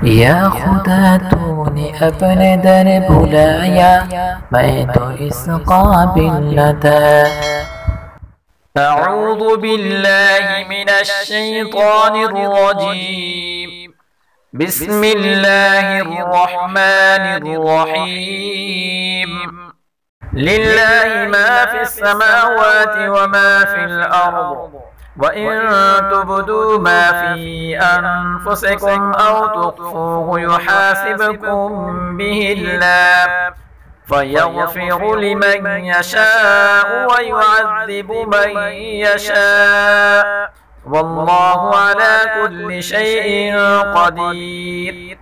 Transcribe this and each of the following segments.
या खुदा तूने अपने दर बुलाया, मैं तो इस काबिल न था। أعوذ بالله من الشيطان الرجيم. بسم الله الرحمن الرحيم. لله ما في السماوات وما في الأرض، وإن تبدوا ما في أنفسكم أو تخفوه يحاسبكم به الله، فيغفر لمن يشاء ويعذب من يشاء، والله على كل شيء قدير.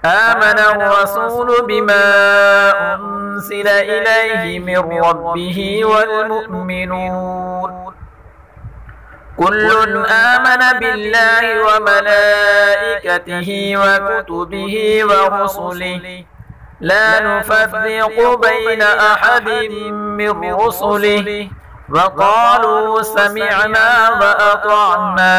آمن الرسول بما أنزل إليه من ربه والمؤمنون كل آمن بالله وملائكته وكتبه ورسله، لا نفرق بين أحد من رسله، وقالوا سمعنا وأطعنا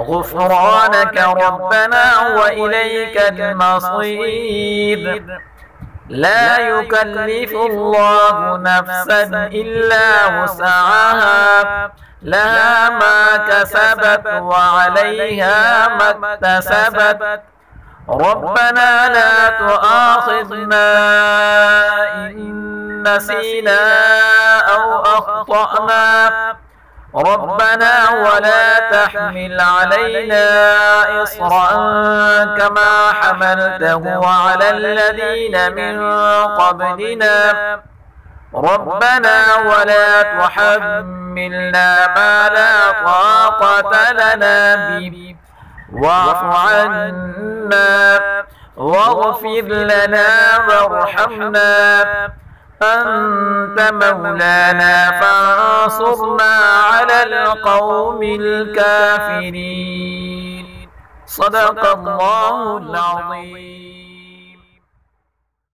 غفرانك ربنا وإليك المصير. لا يكلف الله نفسا إلا وسعها، لها ما كسبت وعليها ما اكتسبت. ربنا لا تؤاخذنا إن نسينا أو أخطأنا، ربنا ولا تحمل علينا إصرا كما حملته على الذين من قبلنا، ربنا ولا تحملنا ما لا طاقة لنا به، واعف عنا واغفر لنا وارحمنا، أنت مولانا فانصرنا على القوم الكافرين. صدق الله العظيم.